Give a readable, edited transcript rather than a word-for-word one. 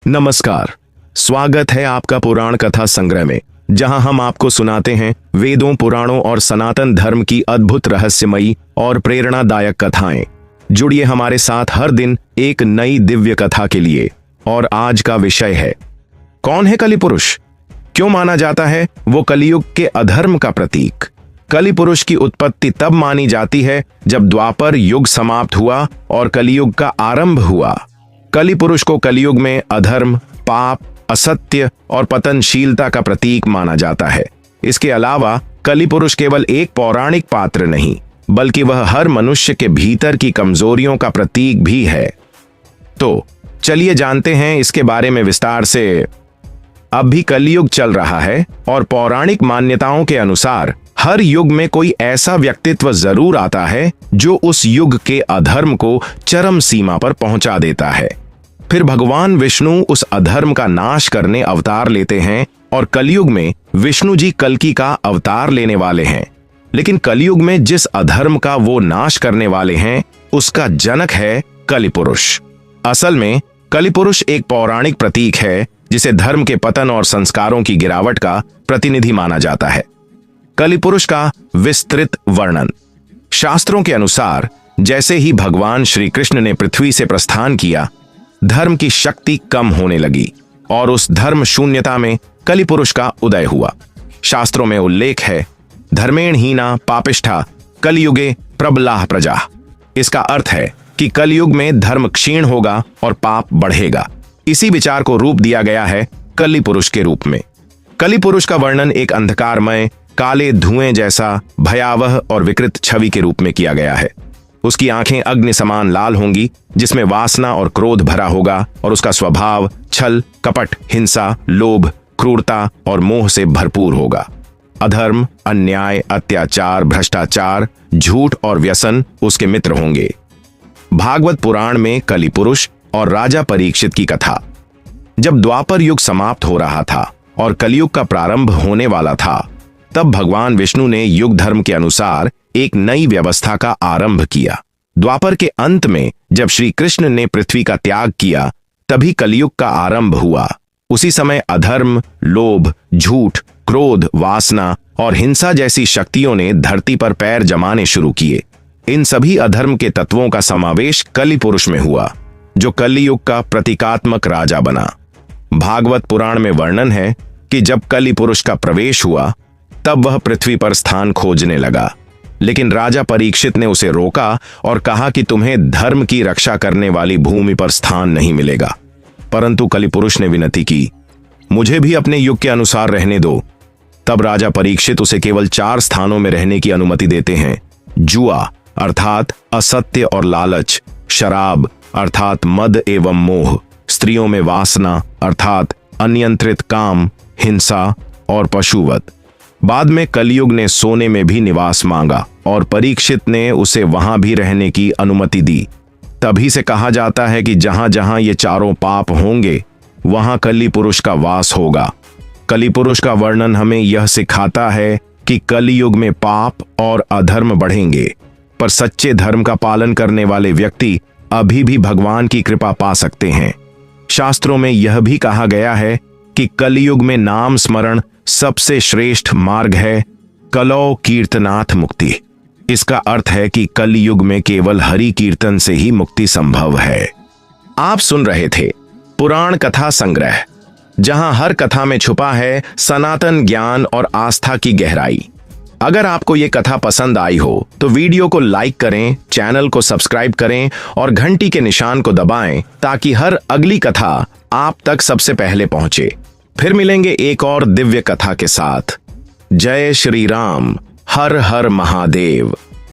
नमस्कार, स्वागत है आपका पुराण कथा संग्रह में, जहां हम आपको सुनाते हैं वेदों, पुराणों और सनातन धर्म की अद्भुत रहस्यमयी और प्रेरणादायक कथाएं। जुड़िए हमारे साथ हर दिन एक नई दिव्य कथा के लिए। और आज का विषय है, कौन है कलि पुरुष? क्यों माना जाता है वो कलियुग के अधर्म का प्रतीक? कलि पुरुष की उत्पत्ति तब मानी जाती है जब द्वापर युग समाप्त हुआ और कलियुग का आरंभ हुआ। कलि पुरुष को कलियुग में अधर्म, पाप, असत्य और पतनशीलता का प्रतीक माना जाता है। इसके अलावा कलि पुरुष केवल एक पौराणिक पात्र नहीं, बल्कि वह हर मनुष्य के भीतर की कमजोरियों का प्रतीक भी है। तो चलिए जानते हैं इसके बारे में विस्तार से। अब भी कलियुग चल रहा है और पौराणिक मान्यताओं के अनुसार हर युग में कोई ऐसा व्यक्तित्व जरूर आता है जो उस युग के अधर्म को चरम सीमा पर पहुंचा देता है। फिर भगवान विष्णु उस अधर्म का नाश करने अवतार लेते हैं और कलयुग में विष्णु जी कल्कि का अवतार लेने वाले हैं। लेकिन कलयुग में जिस अधर्म का वो नाश करने वाले हैं उसका जनक है कलि पुरुष। असल में कलि पुरुष एक पौराणिक प्रतीक है जिसे धर्म के पतन और संस्कारों की गिरावट का प्रतिनिधि माना जाता है। कलि पुरुष का विस्तृत वर्णन। शास्त्रों के अनुसार जैसे ही भगवान श्री कृष्ण ने पृथ्वी से प्रस्थान किया, धर्म की शक्ति कम होने लगी और उस धर्म शून्यता में कलि पुरुष का उदय हुआ। शास्त्रों में उल्लेख है, धर्मेण हीना पापिष्ठा कलियुगे प्रबलाः प्रजा। इसका अर्थ है कि कलयुग में धर्म क्षीण होगा और पाप बढ़ेगा। इसी विचार को रूप दिया गया है कलि पुरुष के रूप में। कलि पुरुष का वर्णन एक अंधकारमय, काले धुएं जैसा भयावह और विकृत छवि के रूप में किया गया है। उसकी आंखें अग्नि समान लाल होंगी, जिसमें वासना और क्रोध भरा होगा, और उसका स्वभाव छल, कपट, हिंसा, लोभ, क्रूरता और मोह से भरपूर होगा। अधर्म, अन्याय, अत्याचार, भ्रष्टाचार, झूठ और व्यसन उसके मित्र होंगे। भागवत पुराण में कलि पुरुष और राजा परीक्षित की कथा। जब द्वापर युग समाप्त हो रहा था और कलयुग का प्रारंभ होने वाला था, तब भगवान विष्णु ने युग धर्म के अनुसार एक नई व्यवस्था का आरंभ किया। द्वापर के अंत में जब श्री कृष्ण ने पृथ्वी का त्याग किया, तभी कलयुग का आरंभ हुआ। उसी समय अधर्म, लोभ, झूठ, क्रोध, वासना और हिंसा जैसी शक्तियों ने धरती पर पैर जमाने शुरू किए। इन सभी अधर्म के तत्वों का समावेश कलि पुरुष में हुआ, जो कलियुग का प्रतीकात्मक राजा बना। भागवत पुराण में वर्णन है कि जब कलि पुरुष का प्रवेश हुआ, तब वह पृथ्वी पर स्थान खोजने लगा। लेकिन राजा परीक्षित ने उसे रोका और कहा कि तुम्हें धर्म की रक्षा करने वाली भूमि पर स्थान नहीं मिलेगा। परंतु कलि पुरुष ने विनती की, मुझे भी अपने युग के अनुसार रहने दो। तब राजा परीक्षित उसे केवल 4 स्थानों में रहने की अनुमति देते हैं। जुआ अर्थात असत्य और लालच, शराब अर्थात मद एवं मोह, स्त्रियों में वासना अर्थात अनियंत्रित काम, हिंसा और पशुवध। बाद में कलयुग ने सोने में भी निवास मांगा और परीक्षित ने उसे वहां भी रहने की अनुमति दी। तभी से कहा जाता है कि जहां जहां ये चारों पाप होंगे, वहां कलि पुरुष का वास होगा। कलि पुरुष का वर्णन हमें यह सिखाता है कि कलयुग में पाप और अधर्म बढ़ेंगे, पर सच्चे धर्म का पालन करने वाले व्यक्ति अभी भी भगवान की कृपा पा सकते हैं। शास्त्रों में यह भी कहा गया है कि कलयुग में नाम स्मरण सबसे श्रेष्ठ मार्ग है। कलौ कीर्तनाथ मुक्ति। इसका अर्थ है कि कलयुग में केवल हरि कीर्तन से ही मुक्ति संभव है। आप सुन रहे थे पुराण कथा संग्रह, जहां हर कथा में छुपा है सनातन ज्ञान और आस्था की गहराई। अगर आपको ये कथा पसंद आई हो तो वीडियो को लाइक करें, चैनल को सब्सक्राइब करें और घंटी के निशान को दबाएं, ताकि हर अगली कथा आप तक सबसे पहले पहुंचे। फिर मिलेंगे एक और दिव्य कथा के साथ। जय श्री राम, हर हर महादेव।